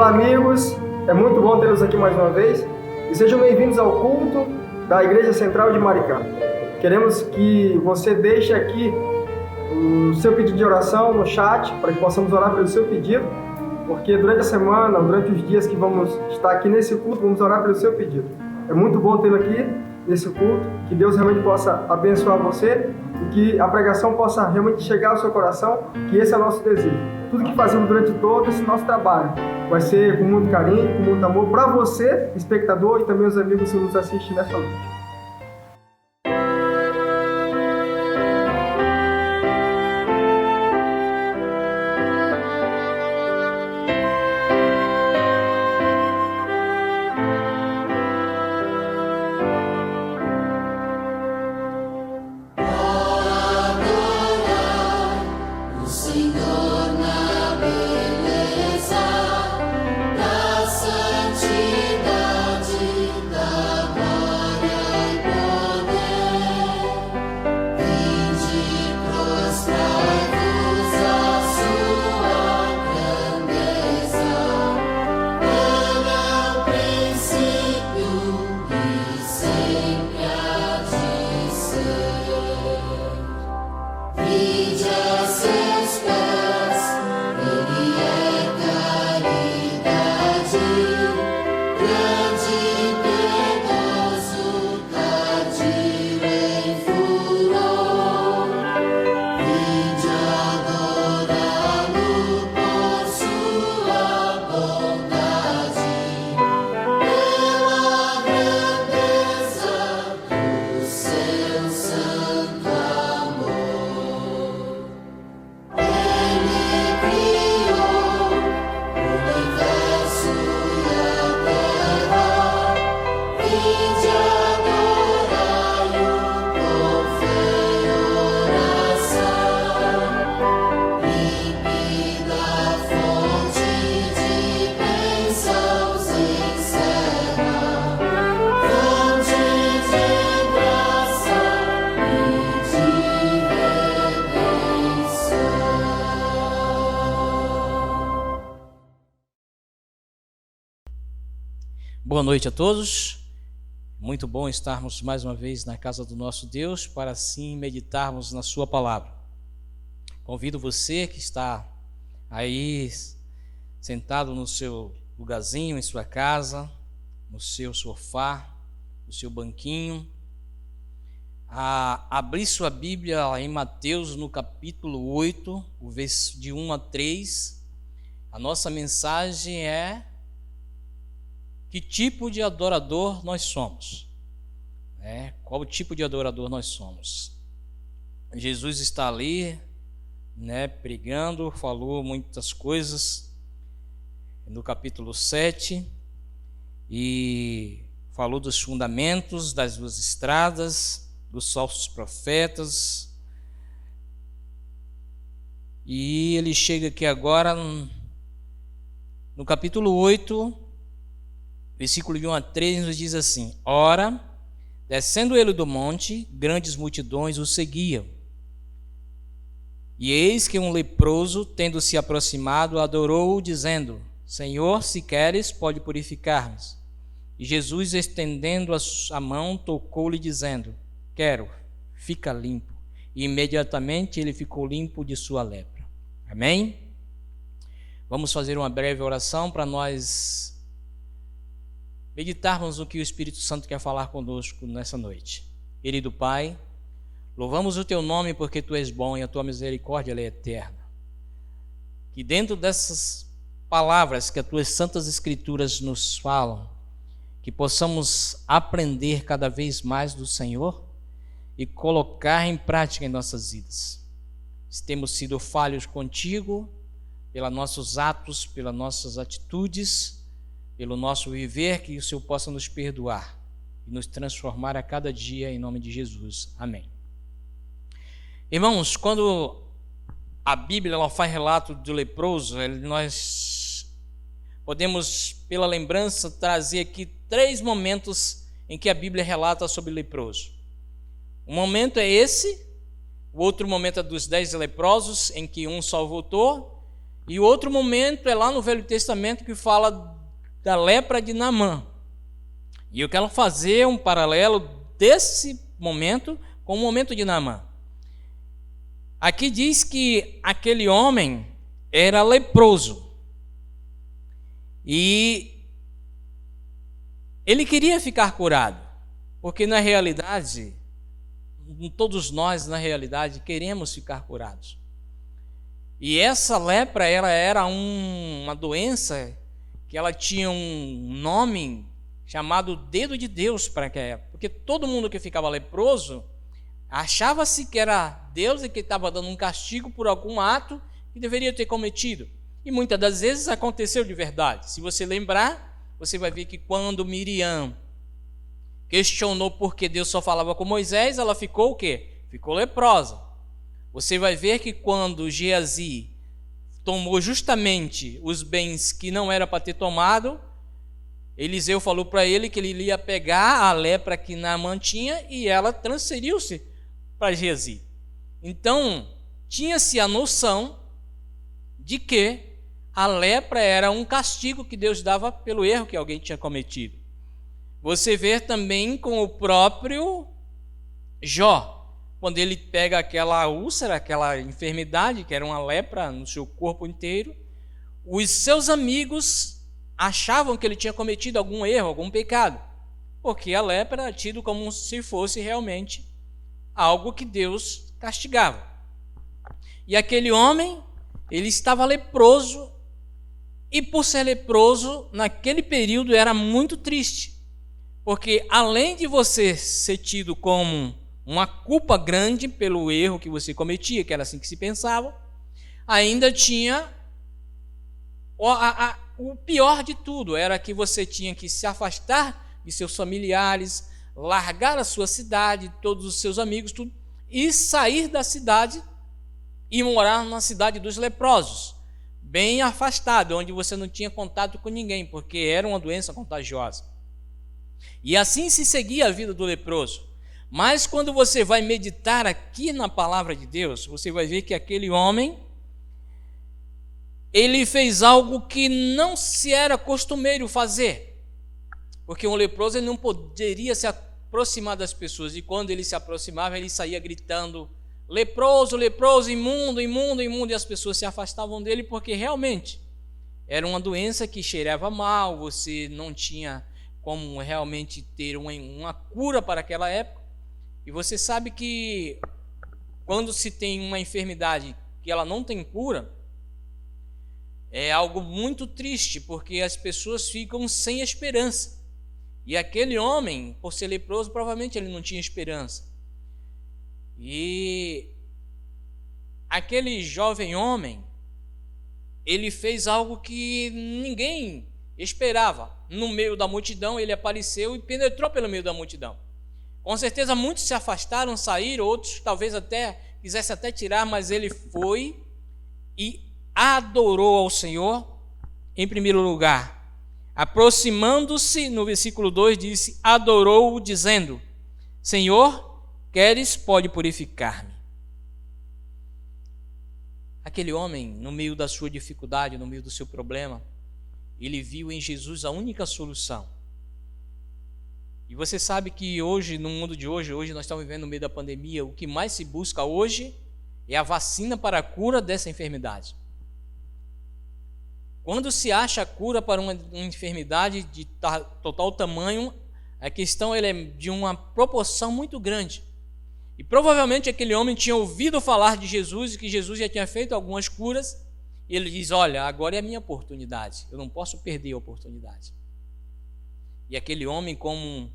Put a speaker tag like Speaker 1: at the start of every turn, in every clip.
Speaker 1: Olá, amigos, é muito bom tê-los aqui mais uma vez e sejam bem-vindos ao culto da Igreja Central de Maricá. Queremos que você deixe aqui o seu pedido de oração no chat para que possamos orar pelo seu pedido, porque durante a semana, durante os dias que vamos estar aqui nesse culto, vamos orar pelo seu pedido. É muito bom tê-lo aqui nesse culto, que Deus realmente possa abençoar você e que a pregação possa realmente chegar ao seu coração, que esse é o nosso desejo. Tudo que fazemos durante todo esse nosso trabalho vai ser com muito carinho, com muito amor para você, espectador, e também os amigos que nos assistem nessa noite.
Speaker 2: Boa noite a todos, muito bom estarmos mais uma vez na casa do nosso Deus para assim meditarmos na sua palavra. Convido você que está aí sentado no seu lugarzinho em sua casa, no seu sofá, no seu banquinho, a abrir sua Bíblia em Mateus no capítulo 8, o verso de 1 a 3. A nossa mensagem é: que tipo de adorador nós somos? Qual tipo de adorador nós somos? Jesus está ali, pregando, falou muitas coisas no capítulo 7 e falou dos fundamentos das duas estradas, dos falsos profetas. E ele chega aqui agora no capítulo 8, versículo de 1 a 3, nos diz assim: Ora, descendo ele do monte, grandes multidões o seguiam. E eis que um leproso, tendo se aproximado, adorou-o, dizendo: Senhor, se queres, pode purificar-nos. E Jesus, estendendo a mão, tocou-lhe, dizendo: Quero, fica limpo. E imediatamente ele ficou limpo de sua lepra. Amém? Vamos fazer uma breve oração para nós meditarmos no que o Espírito Santo quer falar conosco nessa noite. Querido Pai, louvamos o Teu nome porque Tu és bom e a Tua misericórdia ela é eterna. Que dentro dessas palavras que as Tuas santas Escrituras nos falam, que possamos aprender cada vez mais do Senhor e colocar em prática em nossas vidas. Se temos sido falhos contigo, pelos nossos atos, pelas nossas atitudes, pelo nosso viver, que o Senhor possa nos perdoar e nos transformar a cada dia, em nome de Jesus. Amém. Irmãos, quando a Bíblia ela faz relato do leproso, nós podemos, pela lembrança, trazer aqui 3 momentos em que a Bíblia relata sobre o leproso. Um momento é esse, o outro momento é dos 10 leprosos, em que um só voltou, E o outro momento é lá no Velho Testamento que fala da lepra de Naamã. E eu quero fazer um paralelo desse momento com o momento de Naamã. Aqui diz que aquele homem era leproso. E ele queria ficar curado, porque na realidade, todos nós na realidade queremos ficar curados. E essa lepra, ela era uma doença que ela tinha um nome chamado dedo de Deus para aquela época, porque todo mundo que ficava leproso achava-se que era Deus e que estava dando um castigo por algum ato que deveria ter cometido. E muitas das vezes aconteceu de verdade. Se você lembrar, você vai ver que quando Miriam questionou por que Deus só falava com Moisés, ela ficou o quê? Ficou leprosa. Você vai ver que quando Geazi tomou justamente os bens que não era para ter tomado, Eliseu falou para ele que ele ia pegar a lepra que Naamã tinha e ela transferiu-se para Geazi. Então, tinha-se a noção de que a lepra era um castigo que Deus dava pelo erro que alguém tinha cometido. Você vê também com o próprio Jó, quando ele pega aquela úlcera, aquela enfermidade, que era uma lepra no seu corpo inteiro, os seus amigos achavam que ele tinha cometido algum erro, algum pecado, porque a lepra era tido como se fosse realmente algo que Deus castigava. E aquele homem, ele estava leproso, e por ser leproso, naquele período era muito triste, porque além de você ser tido como uma culpa grande pelo erro que você cometia, que era assim que se pensava, ainda tinha o pior de tudo, era que você tinha que se afastar de seus familiares, largar a sua cidade, todos os seus amigos, tudo, e sair da cidade e morar na cidade dos leprosos, bem afastado, onde você não tinha contato com ninguém, porque era uma doença contagiosa. E assim se seguia a vida do leproso. Mas quando você vai meditar aqui na palavra de Deus, você vai ver que aquele homem, ele fez algo que não se era costumeiro fazer, porque um leproso ele não poderia se aproximar das pessoas, e quando ele se aproximava, ele saía gritando: leproso, leproso, imundo, imundo, imundo, e as pessoas se afastavam dele, porque realmente era uma doença que cheirava mal, você não tinha como realmente ter uma cura para aquela época. E você sabe que quando se tem uma enfermidade que ela não tem cura, é algo muito triste, porque as pessoas ficam sem esperança. E aquele homem, por ser leproso, provavelmente ele não tinha esperança. E aquele jovem homem, ele fez algo que ninguém esperava. No meio da multidão, ele apareceu e penetrou pelo meio da multidão. Com certeza muitos se afastaram, saíram, outros talvez até quisessem até tirar, mas ele foi e adorou ao Senhor em primeiro lugar. Aproximando-se, no versículo 2 disse, adorou-o dizendo: Senhor, queres, pode purificar-me. Aquele homem, no meio da sua dificuldade, no meio do seu problema, ele viu em Jesus a única solução. E você sabe que hoje, no mundo de hoje nós estamos vivendo no meio da pandemia, o que mais se busca hoje é a vacina para a cura dessa enfermidade. Quando se acha a cura para uma enfermidade de total tamanho, a questão é de uma proporção muito grande. E provavelmente aquele homem tinha ouvido falar de Jesus e que Jesus já tinha feito algumas curas. E ele diz: olha, agora é a minha oportunidade, eu não posso perder a oportunidade. E aquele homem, como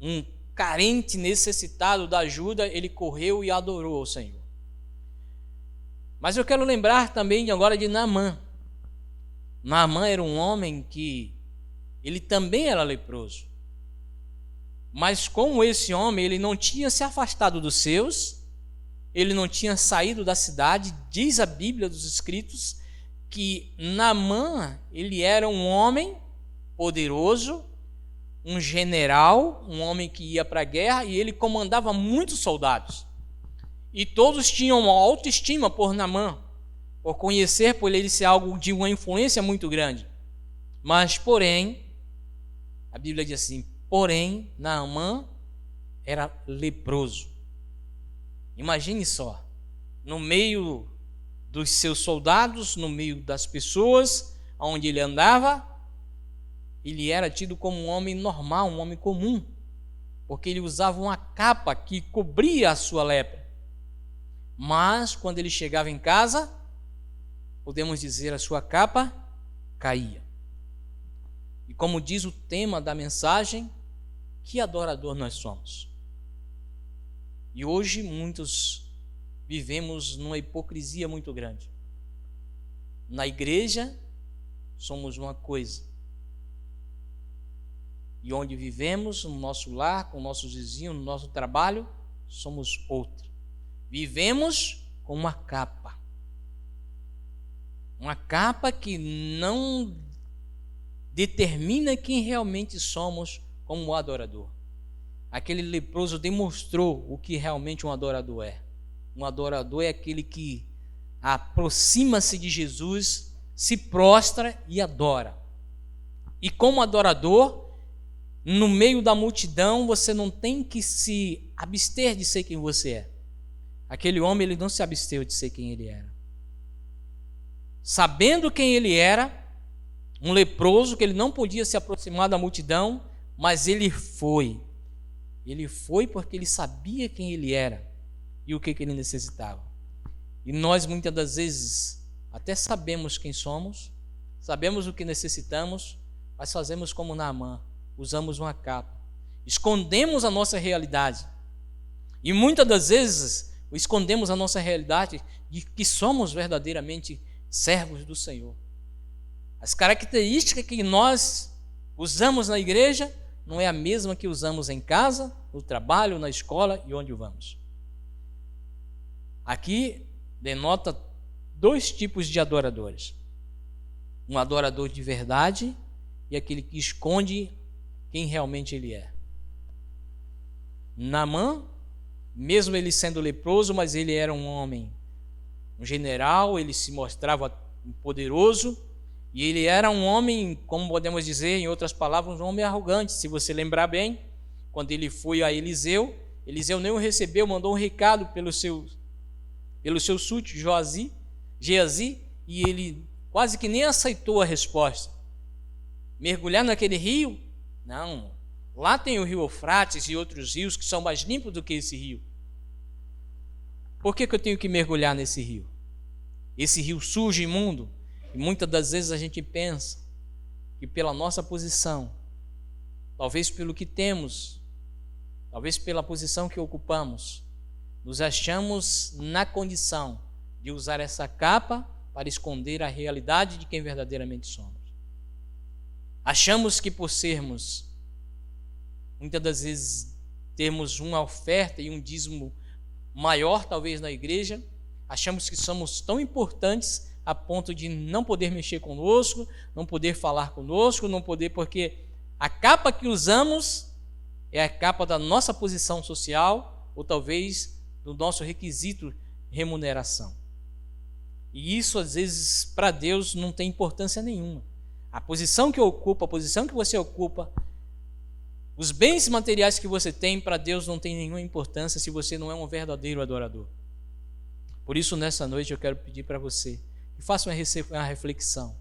Speaker 2: um carente necessitado da ajuda, ele correu e adorou ao Senhor. Mas eu quero lembrar também agora de Naamã. Naamã era um homem que ele também era leproso. Mas como esse homem, ele não tinha se afastado dos seus, ele não tinha saído da cidade, diz a Bíblia dos Escritos, que Naamã, ele era um homem poderoso, um general, um homem que ia para a guerra, e ele comandava muitos soldados. E todos tinham uma autoestima por Naamã. por conhecer, por ele ser algo de uma influência muito grande. Mas, porém, a Bíblia diz assim, porém, Naamã era leproso. Imagine só, no meio dos seus soldados, no meio das pessoas onde ele andava, ele era tido como um homem normal, um homem comum, porque ele usava uma capa que cobria a sua lepra. Mas, quando ele chegava em casa, podemos dizer, a sua capa caía. E como diz o tema da mensagem, que adorador nós somos. E hoje muitos vivemos numa hipocrisia muito grande. Na igreja, somos uma coisa. E onde vivemos, no nosso lar, com nossos vizinhos, no nosso trabalho, somos outra. Vivemos com uma capa. Uma capa que não determina quem realmente somos como adorador. Aquele leproso demonstrou o que realmente um adorador é. Um adorador é aquele que aproxima-se de Jesus, se prostra e adora. E como adorador, no meio da multidão, você não tem que se abster de ser quem você é. Aquele homem, ele não se absteu de ser quem ele era. Sabendo quem ele era, um leproso, que ele não podia se aproximar da multidão, mas ele foi. Ele foi porque ele sabia quem ele era e o que ele necessitava. E nós, muitas das vezes, até sabemos quem somos, sabemos o que necessitamos, mas fazemos como Naamã, usamos uma capa, escondemos a nossa realidade. E muitas das vezes, escondemos a nossa realidade de que somos verdadeiramente servos do Senhor. As características que nós usamos na igreja não é a mesma que usamos em casa, no trabalho, na escola e onde vamos. Aqui denota dois tipos de adoradores. Um adorador de verdade e aquele que esconde quem realmente ele é. Naamã, mesmo ele sendo leproso, mas ele era um homem, um general, ele se mostrava poderoso, e ele era um homem, como podemos dizer, em outras palavras, um homem arrogante. Se você lembrar bem, quando ele foi a Eliseu, Eliseu nem o recebeu, mandou um recado pelo seu súdito Geazi, e ele quase que nem aceitou a resposta. Mergulhar naquele rio? Não. Lá tem o rio Eufrates e outros rios que são mais limpos do que esse rio. Por que eu tenho que mergulhar nesse rio? Esse rio sujo e imundo. E muitas das vezes a gente pensa que pela nossa posição, talvez pelo que temos, talvez pela posição que ocupamos, nos achamos na condição de usar essa capa para esconder a realidade de quem verdadeiramente somos. Achamos que por sermos, muitas das vezes, termos uma oferta e um dízimo maior, talvez, na igreja, achamos que somos tão importantes a ponto de não poder mexer conosco, não poder falar conosco, não poder, porque a capa que usamos é a capa da nossa posição social ou talvez do nosso requisito remuneração. E isso, às vezes, para Deus não tem importância nenhuma. A posição que eu ocupo, a posição que você ocupa, os bens materiais que você tem, para Deus não tem nenhuma importância se você não é um verdadeiro adorador. Por isso, nessa noite, eu quero pedir para você que faça uma reflexão.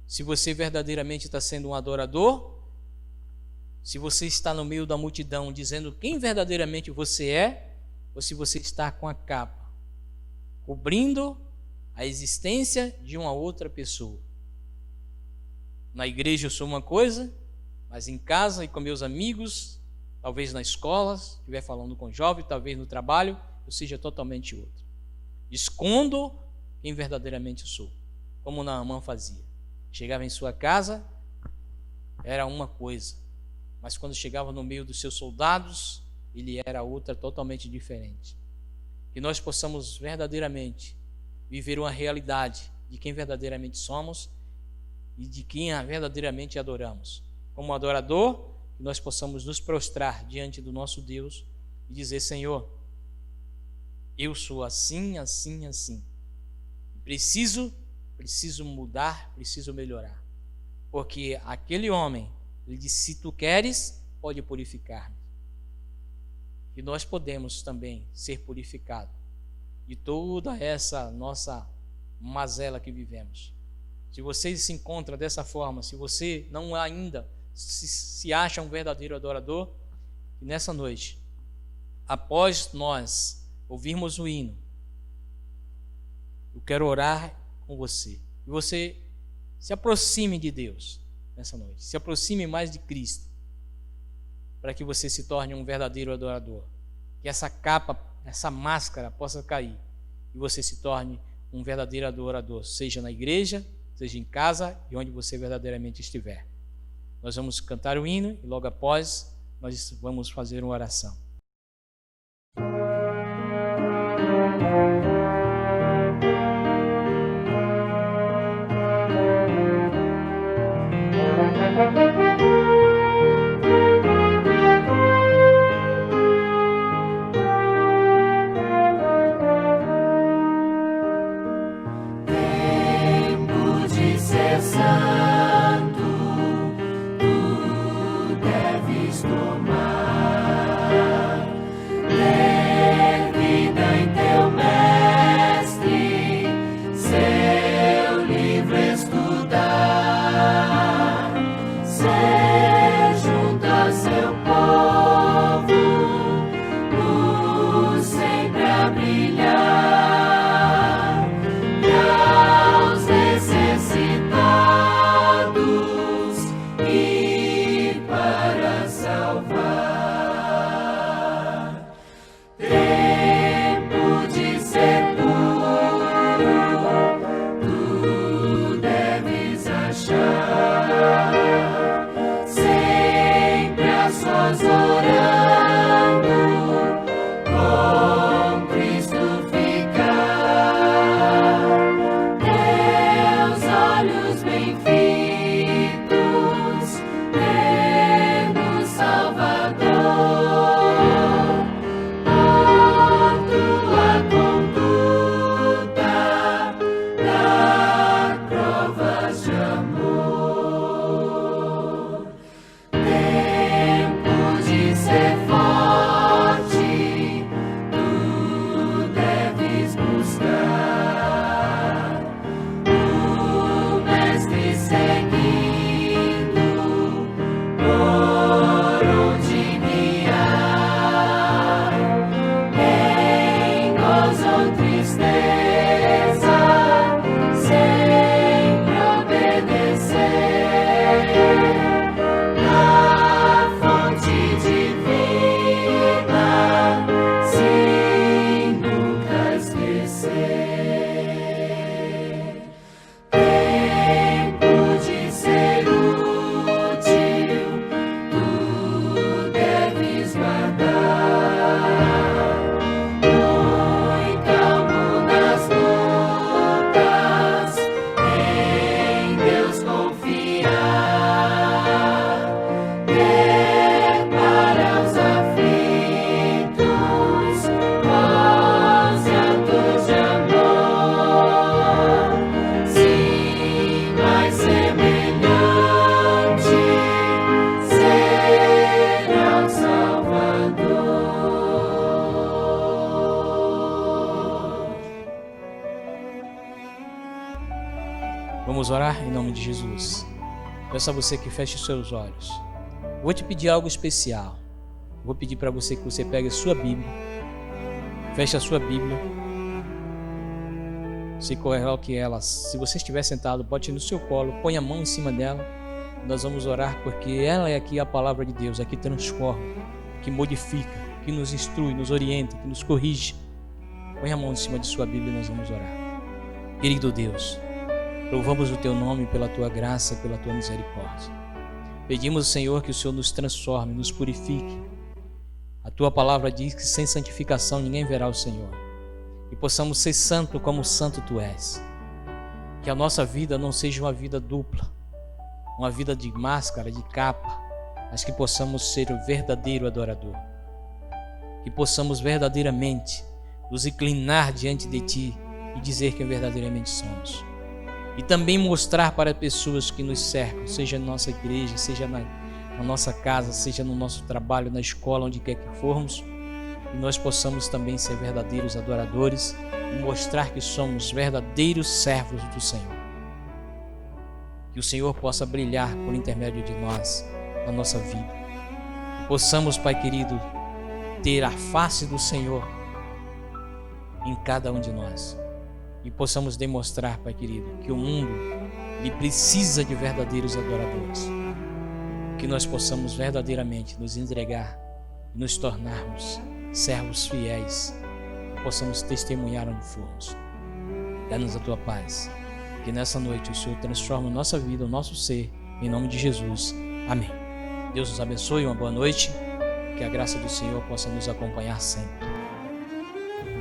Speaker 2: Se você verdadeiramente está sendo um adorador, se você está no meio da multidão dizendo quem verdadeiramente você é, ou se você está com a capa, cobrindo a existência de uma outra pessoa. Na igreja eu sou uma coisa, mas em casa e com meus amigos, talvez na escola, se estiver falando com jovem, talvez no trabalho, eu seja totalmente outro. Escondo quem verdadeiramente sou, como Naamã fazia. Chegava em sua casa, era uma coisa, mas quando chegava no meio dos seus soldados, ele era outra totalmente diferente. Que nós possamos verdadeiramente viver uma realidade de quem verdadeiramente somos e de quem verdadeiramente adoramos. Como adorador, que nós possamos nos prostrar diante do nosso Deus e dizer: Senhor, eu sou assim, assim, assim. preciso mudar, preciso melhorar. Porque aquele homem, ele disse: se tu queres, pode purificar-me. E nós podemos também ser purificados de toda essa nossa mazela que vivemos. Se você se encontra dessa forma, se você não ainda se acha um verdadeiro adorador, que nessa noite, após nós ouvirmos o hino, eu quero orar com você. E você se aproxime de Deus nessa noite. Se aproxime mais de Cristo, para que você se torne um verdadeiro adorador. Que essa capa, essa máscara possa cair e você se torne um verdadeiro adorador, seja na igreja, seja em casa e onde você verdadeiramente estiver. Nós vamos cantar o hino e logo após nós vamos fazer uma oração. Vamos orar em nome de Jesus. Peço a você que feche os seus olhos. Vou te pedir algo especial. Vou pedir para você que você pegue a sua Bíblia, feche a sua Bíblia, se coloque ela. Se você estiver sentado, bote no seu colo, põe a mão em cima dela. Nós vamos orar porque ela é aqui a palavra de Deus, a que transforma, que modifica, que nos instrui, nos orienta, que nos corrige. Põe a mão em cima de sua Bíblia e nós vamos orar. Querido Deus, louvamos o Teu nome pela Tua graça, pela Tua misericórdia. Pedimos, Senhor, que o Senhor nos transforme, nos purifique. A Tua palavra diz que sem santificação ninguém verá o Senhor. E possamos ser santo como santo Tu és. Que a nossa vida não seja uma vida dupla, uma vida de máscara, de capa, mas que possamos ser o verdadeiro adorador. Que possamos verdadeiramente nos inclinar diante de Ti e dizer quem verdadeiramente somos. E também mostrar para pessoas que nos cercam, seja na nossa igreja, seja na nossa casa, seja no nosso trabalho, na escola, onde quer que formos, que nós possamos também ser verdadeiros adoradores e mostrar que somos verdadeiros servos do Senhor. Que o Senhor possa brilhar por intermédio de nós, na nossa vida. Que possamos, Pai querido, ter a face do Senhor em cada um de nós. E possamos demonstrar, Pai querido, que o mundo ele precisa de verdadeiros adoradores. Que nós possamos verdadeiramente nos entregar e nos tornarmos servos fiéis. Que possamos testemunhar onde formos. Dá-nos a Tua paz. Que nessa noite o Senhor transforme a nossa vida, o nosso ser, em nome de Jesus. Amém. Deus nos abençoe, uma boa noite. Que a graça do Senhor possa nos acompanhar sempre.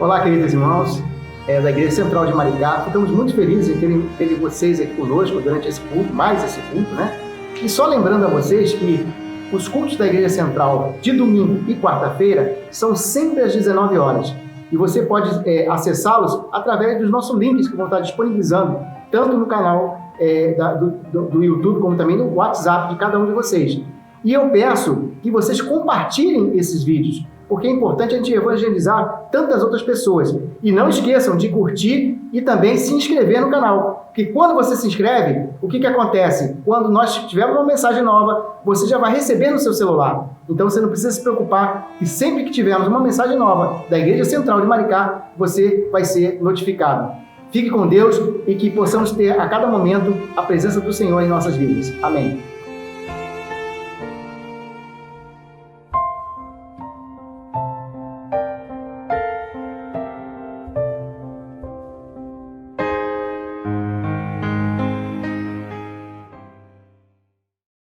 Speaker 3: Olá, queridos irmãos da Igreja Central de Maricá. Ficamos muito felizes em ter vocês aqui conosco durante esse culto, mais esse culto, né? E só lembrando a vocês que os cultos da Igreja Central de domingo e quarta-feira são sempre às 19 horas. E você pode acessá-los através dos nossos links que vão estar disponibilizando, tanto no canal do YouTube, como também no WhatsApp de cada um de vocês. E eu peço que vocês compartilhem esses vídeos, porque é importante a gente evangelizar tantas outras pessoas. E não esqueçam de curtir e também se inscrever no canal. Porque quando você se inscreve, o que acontece? Quando nós tivermos uma mensagem nova, você já vai receber no seu celular. Então você não precisa se preocupar que sempre que tivermos uma mensagem nova da Igreja Central de Maricá, você vai ser notificado. Fique com Deus e que possamos ter a cada momento a presença do Senhor em nossas vidas. Amém.